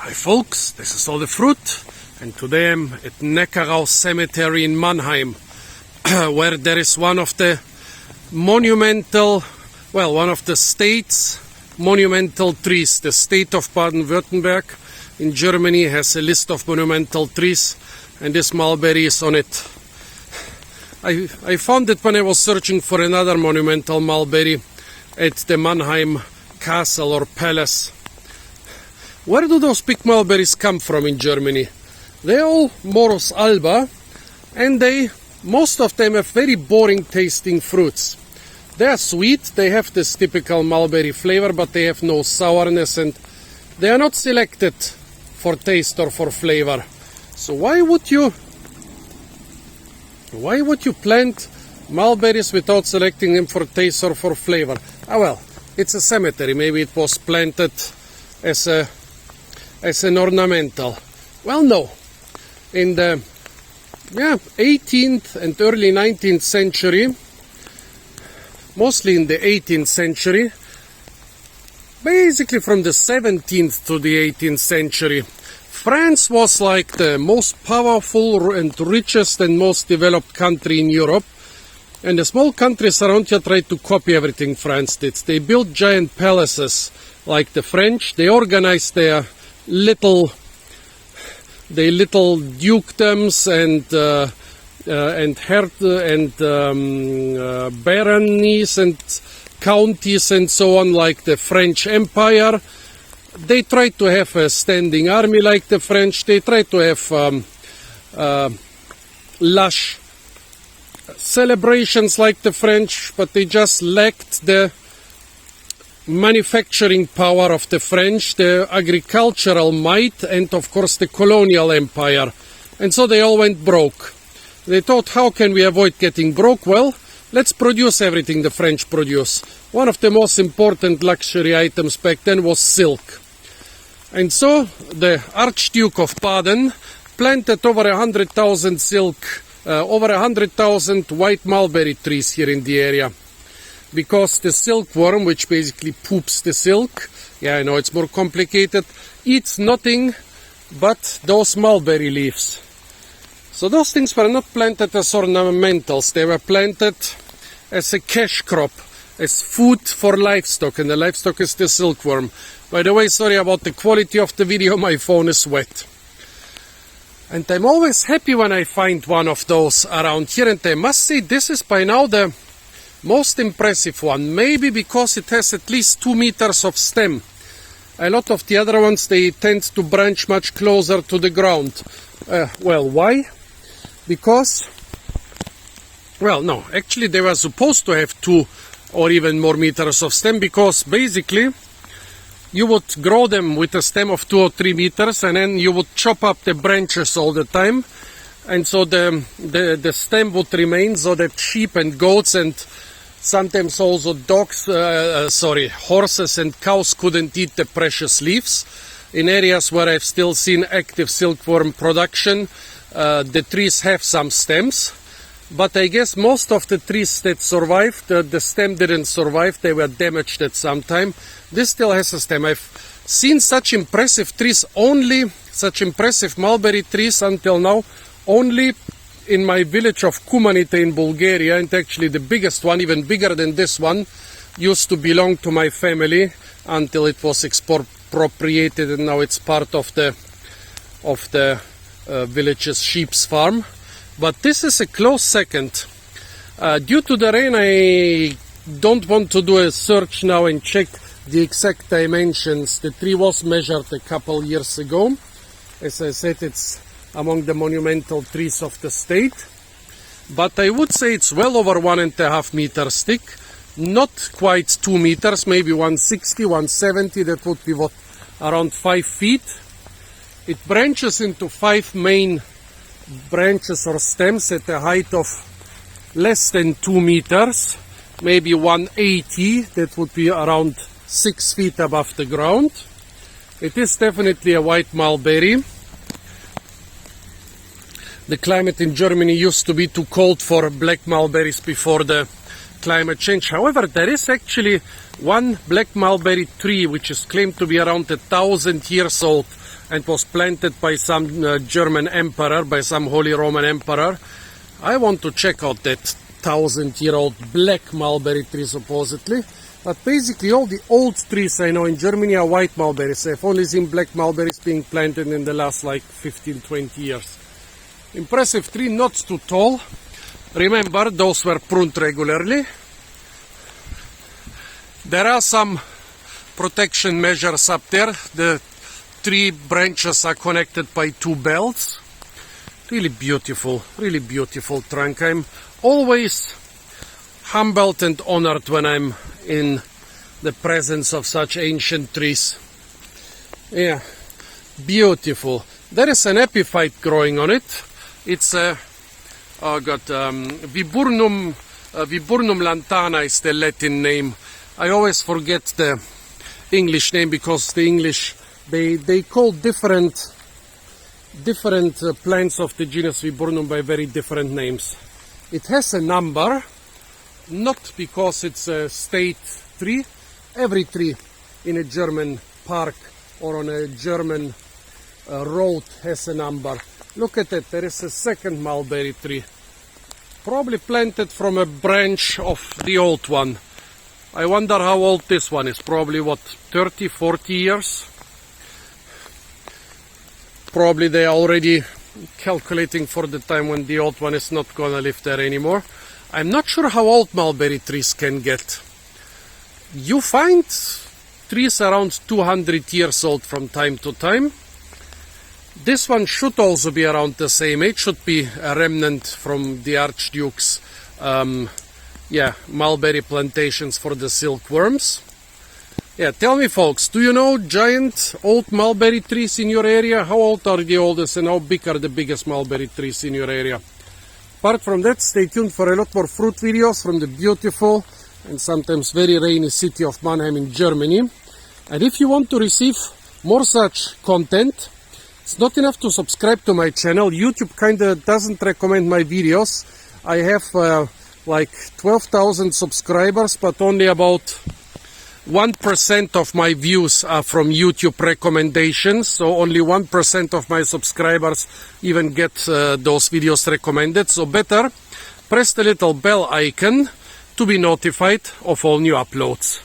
Hi folks, this is All the Fruit, and today I'm at Neckarau Cemetery in Mannheim, where there is one of the state's monumental trees. The state of Baden-Württemberg in Germany has a list of monumental trees, and this mulberry is on it. I found it when I was searching for another monumental mulberry at the Mannheim castle or palace. Where do those big mulberries come from in Germany? They're all Morus alba, and most of them have very boring tasting fruits. They are sweet, they have this typical mulberry flavor, but they have no sourness, and they are not selected for taste or for flavor. So why would you plant mulberries without selecting them for taste or for flavor? Well, it's a cemetery. Maybe it was planted as an ornamental. Well, no. In the 18th and early 19th century, mostly in the 18th century, basically from the 17th to the 18th century, France was like the most powerful and richest and most developed country in Europe. And the small countries around here tried to copy everything France did. They built giant palaces like the French. They organized their little dukedoms and baronies and counties and so on, like the French Empire. They tried to have a standing army like the French. They tried to have lush celebrations like the French, but they just lacked the manufacturing power of the French, the agricultural might, and of course the colonial empire. And so they all went broke. They thought, how can we avoid getting broke? Well, let's produce everything the French produce. One of the most important luxury items back then was silk. And so the Archduke of Baden planted over 100,000 over 100,000 white mulberry trees here in the area. Because the silkworm, which basically poops the silk, I know it's more complicated, eats nothing but those mulberry leaves. So those things were not planted as ornamentals, they were planted as a cash crop, as food for livestock, and the livestock is the silkworm. By the way, sorry about the quality of the video, my phone is wet. And I'm always happy when I find one of those around here, and I must say this is by now the most impressive one, maybe because it has at least 2 meters of stem. A lot of the other ones, they tend to branch much closer to the ground. Well, why? Because, well, no, actually they were supposed to have 2 or even more meters of stem, because basically you would grow them with a stem of 2 or 3 meters, and then you would chop up the branches all the time, and so the stem would remain, so that sheep and goats and sometimes also horses and cows couldn't eat the precious leaves. In areas where I've still seen active silkworm production, the trees have some stems, but I guess most of the trees that survived, the stem didn't survive, they were damaged at some time. This still has a stem. I've seen such impressive trees, such impressive mulberry trees until now, only in my village of Kumanite in Bulgaria, and actually the biggest one, even bigger than this one, used to belong to my family until it was expropriated, and now it's part of the village's sheep's farm. But this is a close second. Due to the rain, I don't want to do a search now and check the exact dimensions. The tree was measured a couple years ago. As I said, it's among the monumental trees of the state, but I would say it's well over 1.5 meters thick, not quite 2 meters, maybe 160, 170, that would be around 5 feet. It branches into 5 main branches or stems at a height of less than 2 meters, maybe 180, that would be around 6 feet above the ground. It is definitely a white mulberry. The climate in Germany used to be too cold for black mulberries before the climate change. However, there is actually one black mulberry tree which is claimed to be around 1,000 years old and was planted by some German emperor, by some Holy Roman Emperor. I want to check out that 1,000-year-old black mulberry tree supposedly. But basically all the old trees I know in Germany are white mulberries. I've only seen black mulberries being planted in the last like 15-20 years. Impressive tree, not too tall. Remember, those were pruned regularly. There are some protection measures up there. The tree branches are connected by 2 belts. Really beautiful trunk. I'm always humbled and honored when I'm in the presence of such ancient trees. Yeah, beautiful. There is an epiphyte growing on it. It's a Viburnum lantana is the Latin name. I always forget the English name because the English they call different plants of the genus Viburnum by very different names. It has a number, not because it's a state tree. Every tree in a German park or on a German road has a number. Look at it, there is a second mulberry tree. Probably planted from a branch of the old one. I wonder how old this one is. Probably what, 30, 40 years? Probably they are already calculating for the time when the old one is not gonna live there anymore. I'm not sure how old mulberry trees can get. You find trees around 200 years old from time to time. This one should also be around the same age, should be a remnant from the Archduke's mulberry plantations for the silkworms. Yeah, tell me folks, do you know giant old mulberry trees in your area? How old are the oldest and how big are the biggest mulberry trees in your area? Apart from that, stay tuned for a lot more fruit videos from the beautiful and sometimes very rainy city of Mannheim in Germany. And if you want to receive more such content, it's not enough to subscribe to my channel. YouTube kinda doesn't recommend my videos. I have like 12,000 subscribers, but only about 1% of my views are from YouTube recommendations. So only 1% of my subscribers even get those videos recommended. So better press the little bell icon to be notified of all new uploads.